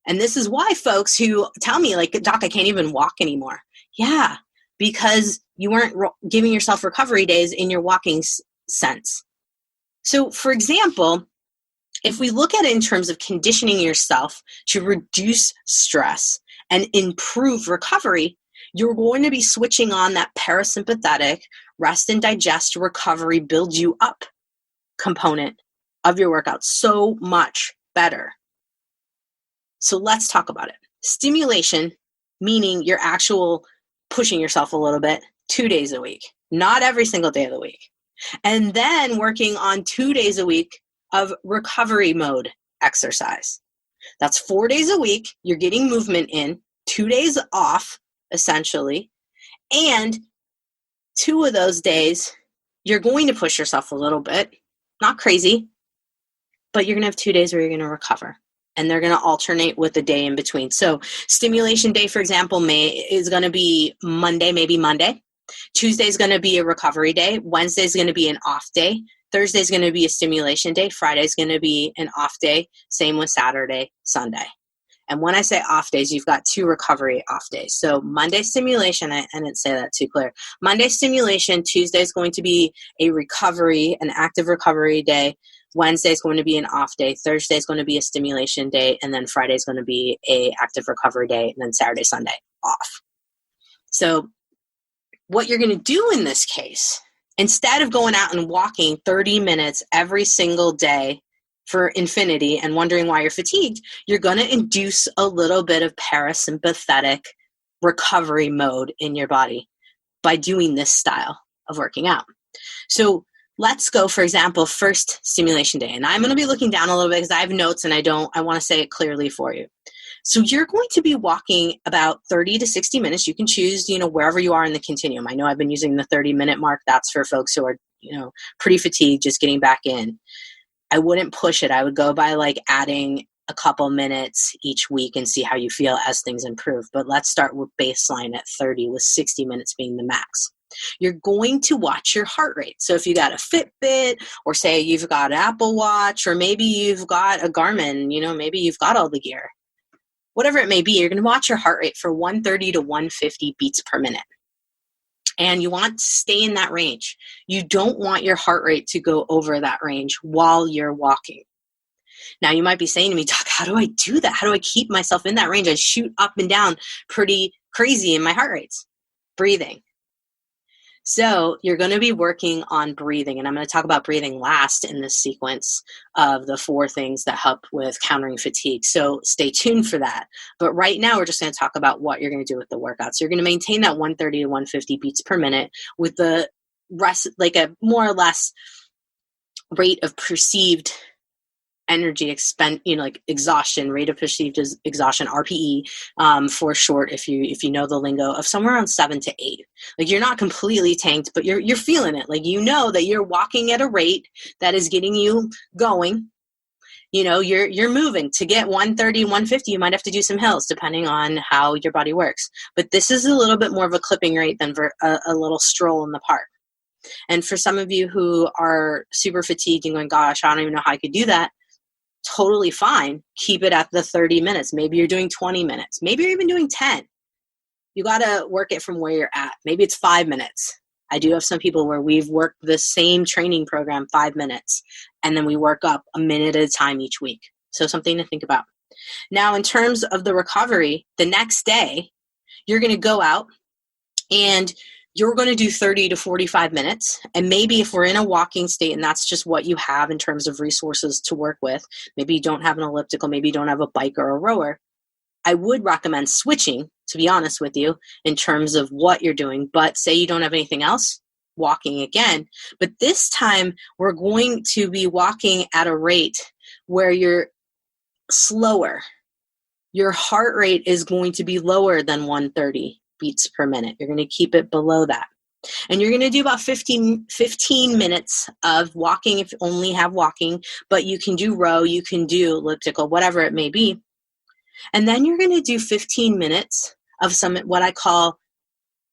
And this is why folks who tell me, like, Doc, I can't even walk anymore. Yeah, because you weren't giving yourself recovery days in your walking sense. So, for example, if we look at it in terms of conditioning yourself to reduce stress and improve recovery, you're going to be switching on that parasympathetic rest and digest recovery, build you up component of your workout so much better. So let's talk about it. Stimulation, meaning you're actual pushing yourself a little bit 2 days a week, not every single day of the week. And then working on 2 days a week of recovery mode exercise. That's 4 days a week. You're getting movement in, 2 days off, essentially. And 2 of those days, you're going to push yourself a little bit, not crazy, but you're going to have 2 days where you're going to recover. And they're going to alternate with a day in between. So stimulation day, for example, is going to be Monday, maybe Monday. Tuesday is going to be a recovery day. Wednesday is going to be an off day. Thursday is going to be a stimulation day. Friday is going to be an off day. Same with Saturday, Sunday. And when I say off days, you've got 2 recovery off days. So Monday stimulation, I didn't say that too clear. Monday stimulation, Tuesday is going to be a recovery, an active recovery day. Wednesday is going to be an off day. Thursday is going to be a stimulation day. And then Friday is going to be a active recovery day. And then Saturday, Sunday off. So what you're going to do in this case, instead of going out and walking 30 minutes every single day for infinity and wondering why you're fatigued, you're going to induce a little bit of parasympathetic recovery mode in your body by doing this style of working out. So let's go, for example, first stimulation day. And I'm going to be looking down a little bit because I have notes and I want to say it clearly for you. So you're going to be walking about 30 to 60 minutes. You can choose, wherever you are in the continuum. I know I've been using the 30-minute mark. That's for folks who are, pretty fatigued, just getting back in. I wouldn't push it. I would go by adding a couple minutes each week and see how you feel as things improve. But let's start with baseline at 30, with 60 minutes being the max. You're going to watch your heart rate. So if you got a Fitbit, or say you've got an Apple Watch, or maybe you've got a Garmin, maybe you've got all the gear. Whatever it may be, you're going to watch your heart rate for 130 to 150 beats per minute. And you want to stay in that range. You don't want your heart rate to go over that range while you're walking. Now, you might be saying to me, Doc, how do I do that? How do I keep myself in that range? I shoot up and down pretty crazy in my heart rates. Breathing. So you're going to be working on breathing, and I'm going to talk about breathing last in this sequence of the 4 things that help with countering fatigue. So stay tuned for that. But right now, we're just going to talk about what you're going to do with the workout. So you're going to maintain that 130 to 150 beats per minute with the rest, a more or less rate of perceived energy exhaustion, rate of perceived exhaustion, RPE, for short, if you know the lingo, of somewhere around 7 to 8. You're not completely tanked, but you're feeling it. That you're walking at a rate that is getting you going. You're moving. To get 130, 150, you might have to do some hills depending on how your body works. But this is a little bit more of a clipping rate than for a little stroll in the park. And for some of you who are super fatigued and going, gosh, I don't even know how I could do that, totally fine. Keep it at the 30 minutes. Maybe you're doing 20 minutes. Maybe you're even doing 10. You got to work it from where you're at. Maybe it's 5 minutes. I do have some people where we've worked the same training program 5 minutes, and then we work up a minute at a time each week. So something to think about. Now, in terms of the recovery, the next day, you're going to go out and you're going to do 30 to 45 minutes. And maybe if we're in a walking state and that's just what you have in terms of resources to work with, maybe you don't have an elliptical, maybe you don't have a bike or a rower, I would recommend switching, to be honest with you, in terms of what you're doing. But say you don't have anything else, walking again. But this time we're going to be walking at a rate where you're slower. Your heart rate is going to be lower than 130 beats per minute. You're going to keep it below that. And you're going to do about 15 minutes of walking if you only have walking, but you can do row, you can do elliptical, whatever it may be. And then you're going to do 15 minutes of some what I call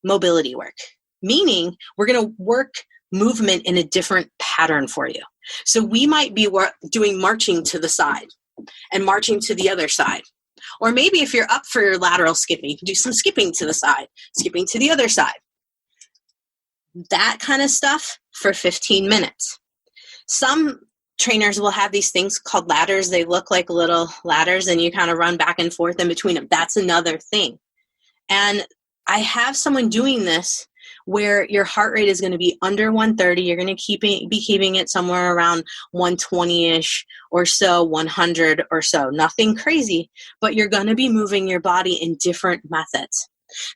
mobility work, meaning we're going to work movement in a different pattern for you. So we might be doing marching to the side and marching to the other side. Or maybe if you're up for your lateral skipping, you can do some skipping to the side, skipping to the other side. That kind of stuff for 15 minutes. Some trainers will have these things called ladders. They look like little ladders and you kind of run back and forth in between them. That's another thing. And I have someone doing this where your heart rate is going to be under 130. You're going to be keeping it somewhere around 120-ish or so, 100 or so. Nothing crazy, but you're going to be moving your body in different methods.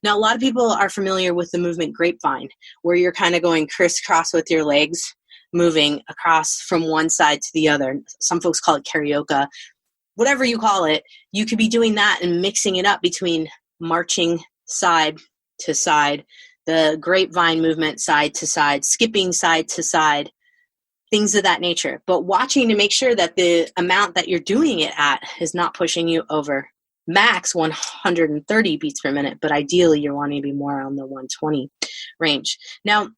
Now, a lot of people are familiar with the movement grapevine, where you're kind of going crisscross with your legs, moving across from one side to the other. Some folks call it karaoke. Whatever you call it, you could be doing that and mixing it up between marching side to side, the grapevine movement side to side, skipping side to side, things of that nature. But watching to make sure that the amount that you're doing it at is not pushing you over max 130 beats per minute, but ideally you're wanting to be more on the 120 range. Now,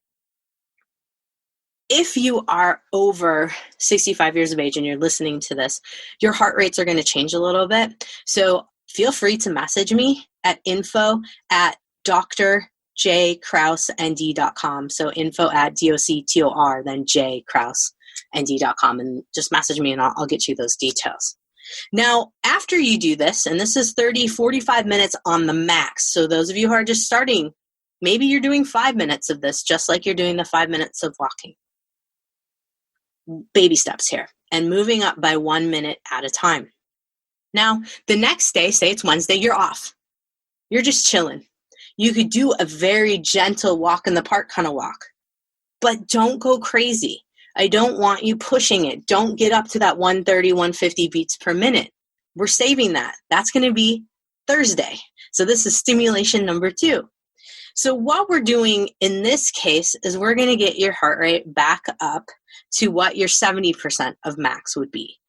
if you are over 65 years of age and you're listening to this, your heart rates are going to change a little bit. So feel free to message me at info@drjkrausend.com. So info@doctor, then jkrausend.com, and just message me and I'll get you those details. Now, after you do this, and this is 30, 45 minutes on the max. So those of you who are just starting, maybe you're doing 5 minutes of this, just like you're doing the 5 minutes of walking. Baby steps here, and moving up by 1 minute at a time. Now, the next day, say it's Wednesday, you're off. You're just chilling. You could do a very gentle walk in the park kind of walk, but don't go crazy. I don't want you pushing it. Don't get up to that 130, 150 beats per minute. We're saving that. That's going to be Thursday. So this is stimulation number 2. So what we're doing in this case is we're going to get your heart rate back up to what your 70% of max would be.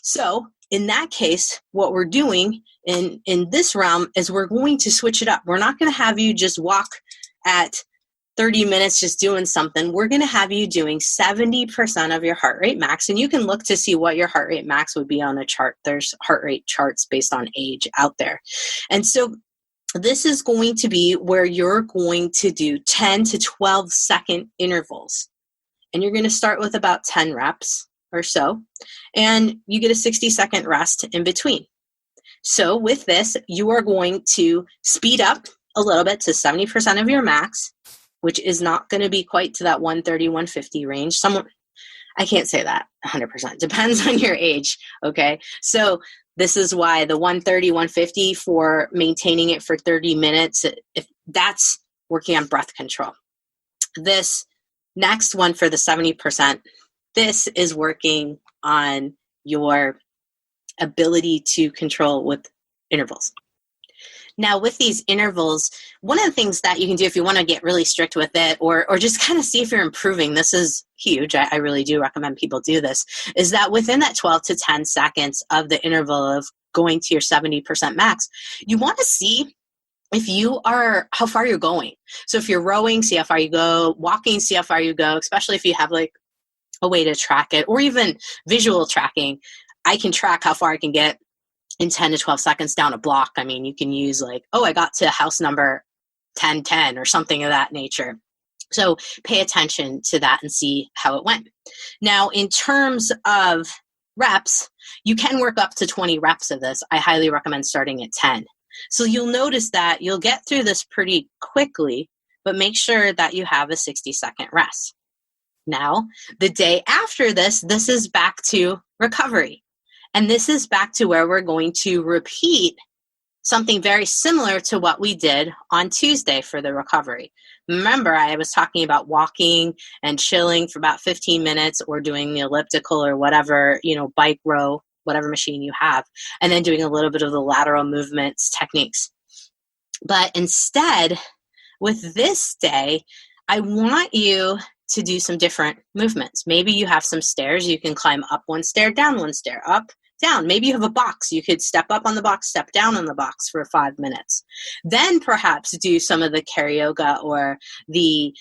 So in that case, what we're doing in this realm is we're going to switch it up. We're not going to have you just walk at 30 minutes just doing something. We're going to have you doing 70% of your heart rate max. And you can look to see what your heart rate max would be on a chart. There's heart rate charts based on age out there. And so this is going to be where you're going to do 10 to 12 second intervals. And you're going to start with about 10 reps or so. And you get a 60-second rest in between. So with this, you are going to speed up a little bit to 70% of your max, which is not going to be quite to that 130, 150 range. I can't say that 100%. Depends on your age, okay? So this is why the 130, 150 for maintaining it for 30 minutes, if that's working on breath control. This next one for the 70%, this is working on your ability to control with intervals. Now, with these intervals, one of the things that you can do if you want to get really strict with it or just kind of see if you're improving, this is huge, I really do recommend people do this, is that within that 12 to 10 seconds of the interval of going to your 70% max, you want to see if you are, how far you're going. So if you're rowing, see how far you go, walking, see how far you go, especially if you have like a way to track it, or even visual tracking. I can track how far I can get in 10 to 12 seconds down a block. I mean, you can use like, I got to house number 1010 or something of that nature. So pay attention to that and see how it went. Now, in terms of reps, you can work up to 20 reps of this. I highly recommend starting at 10. So you'll notice that you'll get through this pretty quickly, but make sure that you have a 60-second rest. Now, the day after this is back to recovery. And this is back to where we're going to repeat something very similar to what we did on Tuesday for the recovery. Remember, I was talking about walking and chilling for about 15 minutes or doing the elliptical or whatever, bike row, whatever machine you have, and then doing a little bit of the lateral movements techniques. But instead, with this day, I want you to do some different movements. Maybe you have some stairs. You can climb up one stair, down one stair, up, down. Maybe you have a box. You could step up on the box, step down on the box for 5 minutes. Then perhaps do some of the carioga or the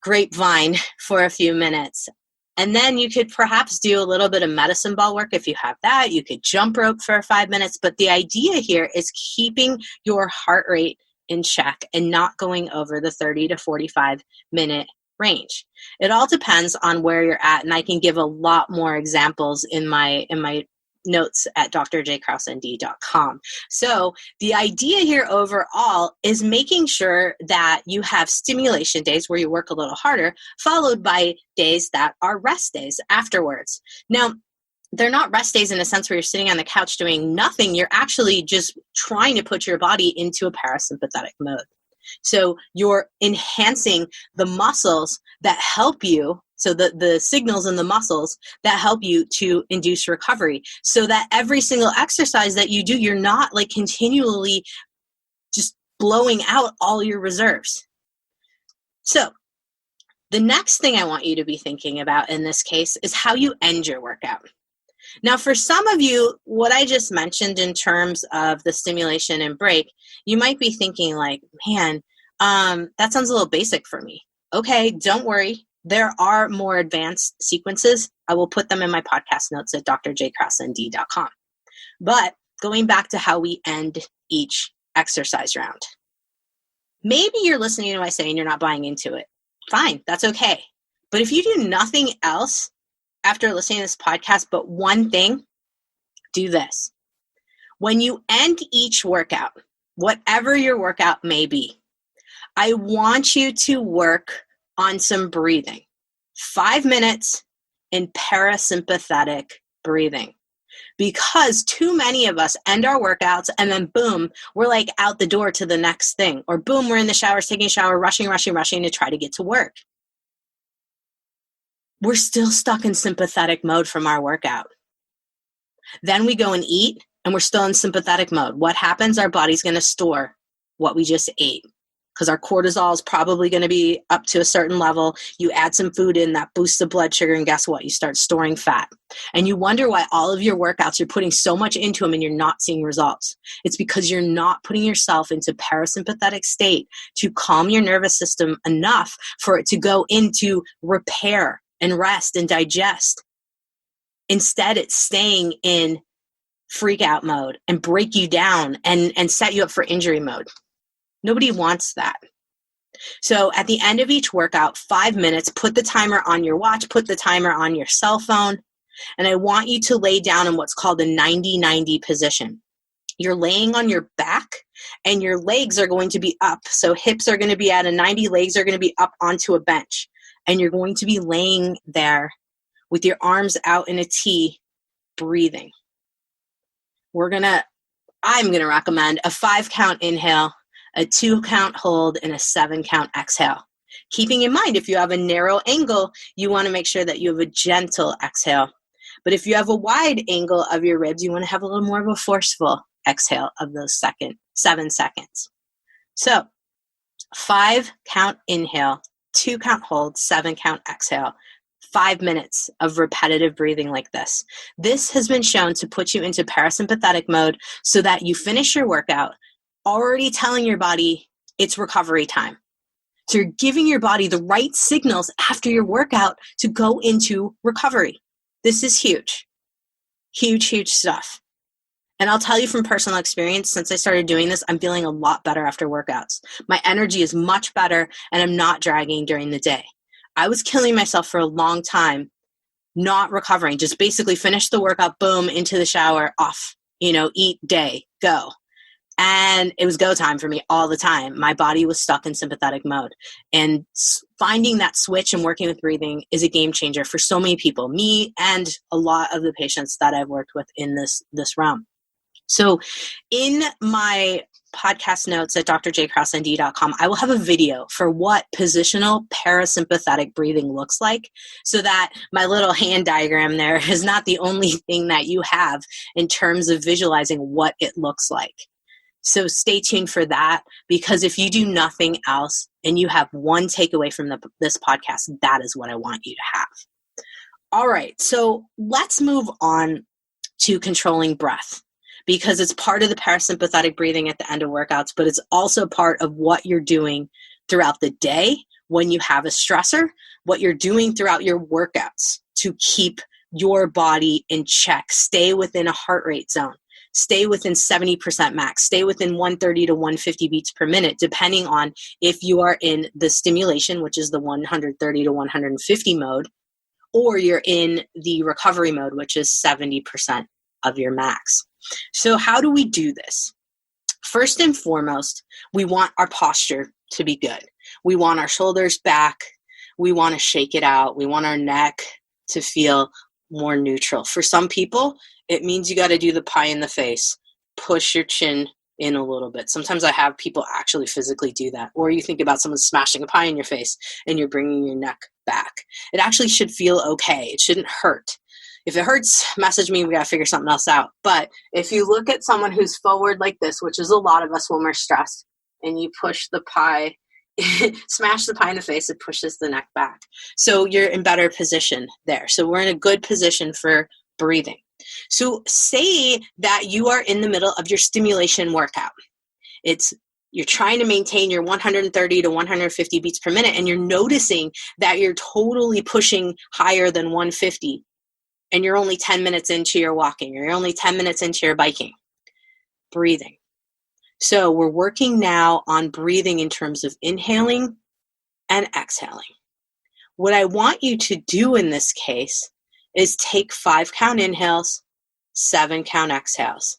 grapevine for a few minutes. And then you could perhaps do a little bit of medicine ball work if you have that. You could jump rope for 5 minutes. But the idea here is keeping your heart rate in check and not going over the 30 to 45 minute range. It all depends on where you're at. And I can give a lot more examples in my notes at drjkrausend.com. So the idea here overall is making sure that you have stimulation days where you work a little harder, followed by days that are rest days afterwards. Now, they're not rest days in a sense where you're sitting on the couch doing nothing. You're actually just trying to put your body into a parasympathetic mode. So you're enhancing the muscles that help you, so the signals in the muscles that help you to induce recovery, so that every single exercise that you do, you're not like continually just blowing out all your reserves. So the next thing I want you to be thinking about in this case is how you end your workout. Now, for some of you, what I just mentioned in terms of the stimulation and break, you might be thinking like, man, that sounds a little basic for me. Okay, don't worry. There are more advanced sequences. I will put them in my podcast notes at drjkrausend.com. But going back to how we end each exercise round. Maybe you're listening to what I say and you're not buying into it. Fine, that's okay. But if you do nothing else after listening to this podcast but one thing, do this. When you end each workout, whatever your workout may be, I want you to work on some breathing. 5 minutes in parasympathetic breathing. Because too many of us end our workouts and then boom, we're like out the door to the next thing. Or boom, we're in the shower, taking a shower, rushing to try to get to work. We're still stuck in sympathetic mode from our workout. Then we go and eat and we're still in sympathetic mode. What happens? Our body's going to store what we just ate because our cortisol is probably going to be up to a certain level. You add some food in that boosts the blood sugar and guess what? You start storing fat. And you wonder why all of your workouts, you're putting so much into them and you're not seeing results. It's because you're not putting yourself into parasympathetic state to calm your nervous system enough for it to go into repair and rest and digest. Instead, it's staying in freak out mode and break you down and set you up for injury mode. Nobody wants that. So at the end of each workout, 5 minutes, put the timer on your watch, put the timer on your cell phone, and I want you to lay down in what's called a 90-90 position. You're laying on your back and your legs are going to be up. So hips are going to be at a 90, legs are going to be up onto a bench. And you're going to be laying there with your arms out in a T, breathing. I'm going to recommend a 5-count inhale, a 2-count hold, and a 7-count exhale. Keeping in mind, if you have a narrow angle, you want to make sure that you have a gentle exhale. But if you have a wide angle of your ribs, you want to have a little more of a forceful exhale of those 7 seconds. So 5-count inhale, 2-count hold, 7-count exhale. 5 minutes of repetitive breathing like this. This has been shown to put you into parasympathetic mode so that you finish your workout already telling your body it's recovery time. So you're giving your body the right signals after your workout to go into recovery. This is huge. Huge, huge stuff. And I'll tell you from personal experience, since I started doing this, I'm feeling a lot better after workouts. My energy is much better and I'm not dragging during the day. I was killing myself for a long time, not recovering, just basically finish the workout, boom, into the shower, off, eat, day, go. And it was go time for me all the time. My body was stuck in sympathetic mode. And finding that switch and working with breathing is a game changer for so many people, me and a lot of the patients that I've worked with in this realm. So in my podcast notes at drjkrauseND.com, I will have a video for what positional parasympathetic breathing looks like so that my little hand diagram there is not the only thing that you have in terms of visualizing what it looks like. So stay tuned for that, because if you do nothing else and you have one takeaway from this podcast, that is what I want you to have. All right, so let's move on to controlling breath, because it's part of the parasympathetic breathing at the end of workouts, but it's also part of what you're doing throughout the day when you have a stressor, what you're doing throughout your workouts to keep your body in check, stay within a heart rate zone, stay within 70% max, stay within 130 to 150 beats per minute, depending on if you are in the stimulation, which is the 130 to 150 mode, or you're in the recovery mode, which is 70% of your max. So how do we do this? First and foremost, we want our posture to be good. We want our shoulders back. We want to shake it out. We want our neck to feel more neutral. For some people, it means you got to do the pie in the face. Push your chin in a little bit. Sometimes I have people actually physically do that. Or you think about someone smashing a pie in your face and you're bringing your neck back. It actually should feel okay. It shouldn't hurt. If it hurts, message me. We got to figure something else out. But if you look at someone who's forward like this, which is a lot of us when we're stressed, and you push the pie, smash the pie in the face, it pushes the neck back. So you're in better position there. So we're in a good position for breathing. So say that you are in the middle of your stimulation workout. You're trying to maintain your 130 to 150 beats per minute, and you're noticing that you're totally pushing higher than 150. And you're only 10 minutes into your walking, or you're only 10 minutes into your biking. breathing. So we're working now on breathing in terms of inhaling and exhaling. What I want you to do in this case is take 5 count inhales, 7 count exhales.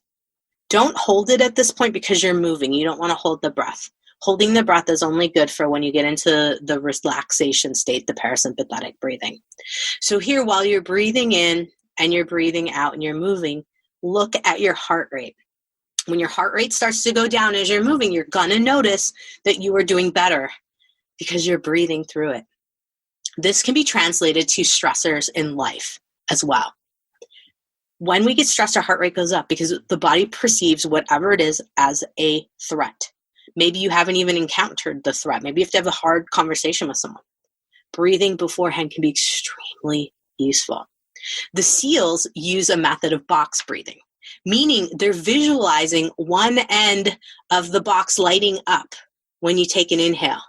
Don't hold it at this point because you're moving. You don't want to hold the breath. Holding the breath is only good for when you get into the relaxation state, the parasympathetic breathing. So here, while you're breathing in and you're breathing out and you're moving, look at your heart rate. When your heart rate starts to go down as you're moving, you're going to notice that you are doing better because you're breathing through it. This can be translated to stressors in life as well. When we get stressed, our heart rate goes up because the body perceives whatever it is as a threat. Maybe you haven't even encountered the threat. Maybe you have to have a hard conversation with someone. Breathing beforehand can be extremely useful. The SEALs use a method of box breathing, meaning they're visualizing one end of the box lighting up when you take an inhale,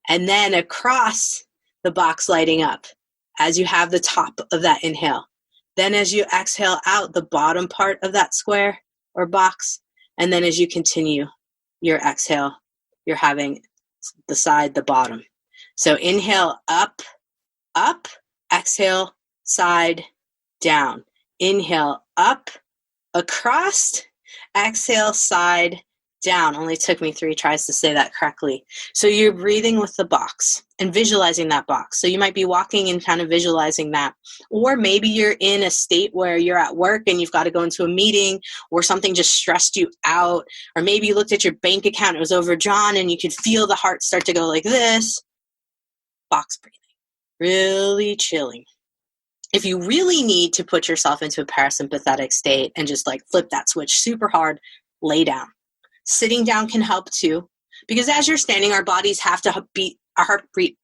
and then across the box lighting up as you have the top of that inhale. Then as you exhale out, the bottom part of that square or box, and then as you continue your exhale, you're having the side, the bottom. So inhale up, up, exhale, side, down. Inhale up, across, exhale, side, down. Only took me 3 tries to say that correctly. So you're breathing with the box and visualizing that box. So you might be walking and kind of visualizing that. Or maybe you're in a state where you're at work and you've got to go into a meeting, or something just stressed you out. Or maybe you looked at your bank account, it was overdrawn, and you could feel the heart start to go like this. Box breathing. Really chilling. If you really need to put yourself into a parasympathetic state and just like flip that switch super hard, lay down. Sitting down can help too, because as you're standing, our bodies have to beat, our heart rate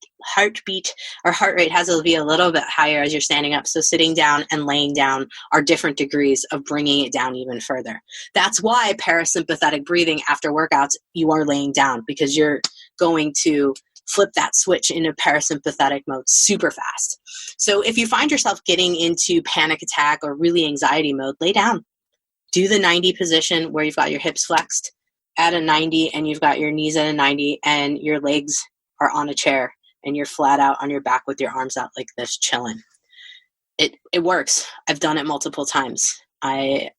has to be a little bit higher as you're standing up. So sitting down and laying down are different degrees of bringing it down even further. That's why parasympathetic breathing after workouts, you are laying down, because you're going to flip that switch into parasympathetic mode super fast. So if you find yourself getting into panic attack or really anxiety mode, lay down. Do the 90 position where you've got your hips flexed at a 90 and you've got your knees at a 90 and your legs are on a chair and you're flat out on your back with your arms out like this, chilling. It works. I've done it multiple times. I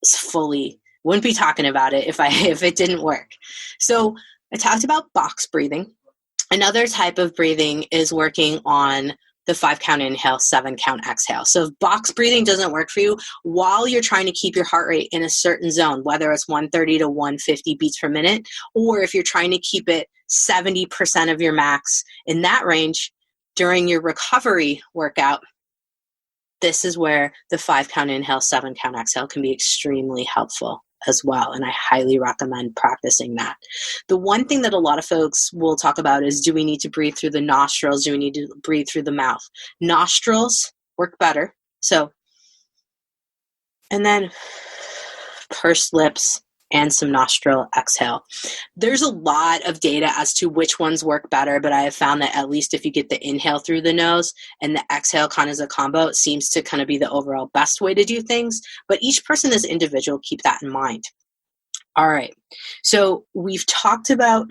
fully wouldn't be talking about it if it didn't work. So I talked about box breathing. Another type of breathing is working on the 5 count inhale, 7 count exhale. So if box breathing doesn't work for you, while you're trying to keep your heart rate in a certain zone, whether it's 130 to 150 beats per minute, or if you're trying to keep it 70% of your max in that range during your recovery workout, this is where the 5 count inhale, 7 count exhale can be extremely helpful as well. And I highly recommend practicing that. The one thing that a lot of folks will talk about is, do we need to breathe through the nostrils? Do we need to breathe through the mouth? Nostrils work better. So, and then pursed lips and some nostril exhale. There's a lot of data as to which ones work better, but I have found that at least if you get the inhale through the nose and the exhale kind of as a combo, it seems to kind of be the overall best way to do things. But each person is individual. Keep that in mind. All right. So we've talked about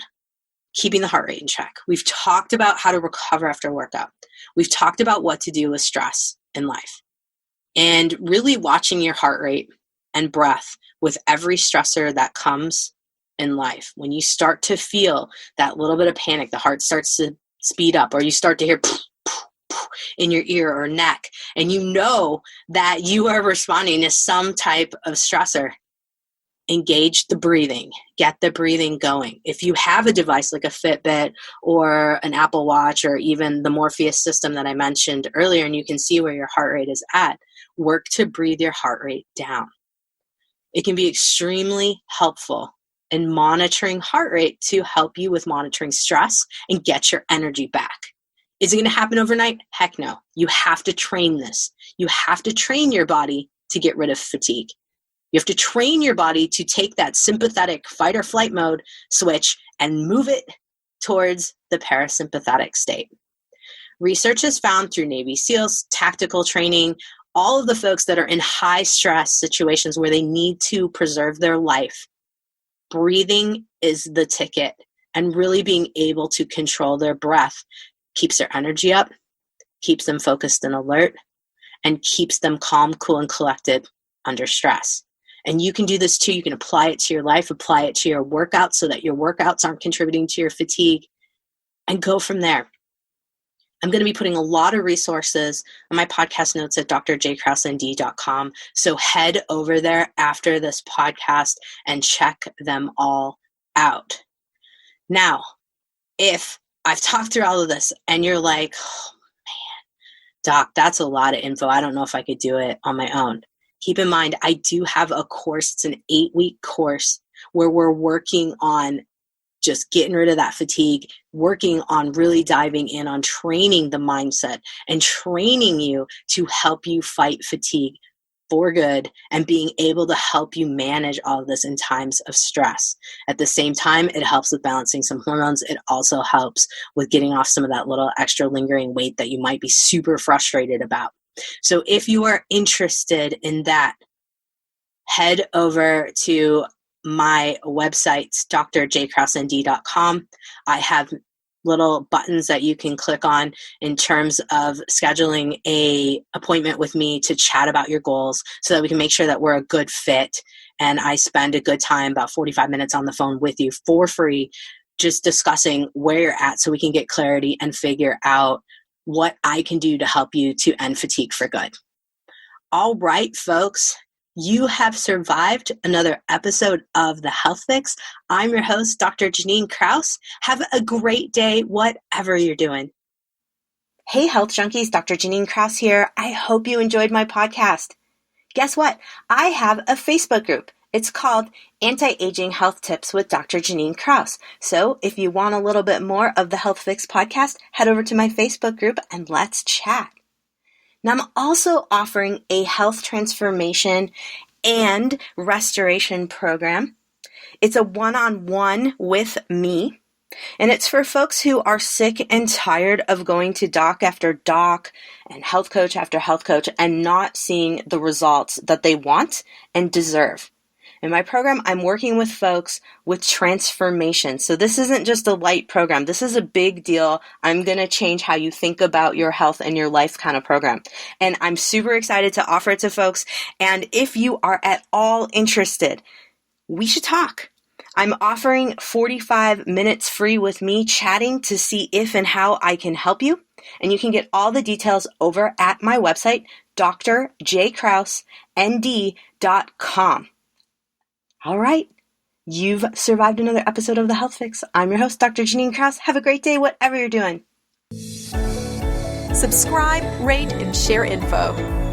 keeping the heart rate in check. We've talked about how to recover after a workout. We've talked about what to do with stress in life, and really watching your heart rate and breath with every stressor that comes in life. When you start to feel that little bit of panic, the heart starts to speed up, or you start to hear in your ear or neck, and you know that you are responding to some type of stressor, engage the breathing, get the breathing going. If you have a device like a Fitbit or an Apple Watch or even the Morpheus system that I mentioned earlier, and you can see where your heart rate is at, work to breathe your heart rate down. It can be extremely helpful in monitoring heart rate to help you with monitoring stress and get your energy back. Is it going to happen overnight? Heck no. You have to train this. You have to train your body to get rid of fatigue. You have to train your body to take that sympathetic fight or flight mode switch and move it towards the parasympathetic state. Research has found through Navy SEALs, tactical training, all of the folks that are in high stress situations where they need to preserve their life, breathing is the ticket, and really being able to control their breath keeps their energy up, keeps them focused and alert, and keeps them calm, cool, and collected under stress. And you can do this too. You can apply it to your life, apply it to your workouts so that your workouts aren't contributing to your fatigue, and go from there. I'm going to be putting a lot of resources on my podcast notes at drjkrausend.com. So head over there after this podcast and check them all out. Now, if I've talked through all of this and you're like, oh man, Doc, that's a lot of info. I don't know if I could do it on my own. Keep in mind, I do have a course. It's an 8-week course where we're working on just getting rid of that fatigue, working on really diving in on training the mindset and training you to help you fight fatigue for good and being able to help you manage all of this in times of stress. At the same time, it helps with balancing some hormones. It also helps with getting off some of that little extra lingering weight that you might be super frustrated about. So if you are interested in that, head over to my website, drjkrausend.com. I have little buttons that you can click on in terms of scheduling a appointment with me to chat about your goals so that we can make sure that we're a good fit. And I spend a good time, about 45 minutes on the phone with you for free, just discussing where you're at so we can get clarity and figure out what I can do to help you to end fatigue for good. All right, folks. You have survived another episode of The Health Fix. I'm your host, Dr. Jannine Krause. Have a great day, whatever you're doing. Hey, health junkies, Dr. Jannine Krause here. I hope you enjoyed my podcast. Guess what? I have a Facebook group. It's called Anti-Aging Health Tips with Dr. Jannine Krause. So if you want a little bit more of the Health Fix podcast, head over to my Facebook group and let's chat. Now, I'm also offering a health transformation and restoration program. It's a one-on-one with me, and it's for folks who are sick and tired of going to doc after doc and health coach after health coach and not seeing the results that they want and deserve. In my program, I'm working with folks with transformation. So this isn't just a light program. This is a big deal. I'm going to change how you think about your health and your life kind of program. And I'm super excited to offer it to folks. And if you are at all interested, we should talk. I'm offering 45 minutes free with me chatting to see if and how I can help you. And you can get all the details over at my website, drjkrausend.com. All right. You've survived another episode of The Health Fix. I'm your host, Dr. Jannine Krause. Have a great day, whatever you're doing. Subscribe, rate, and share info.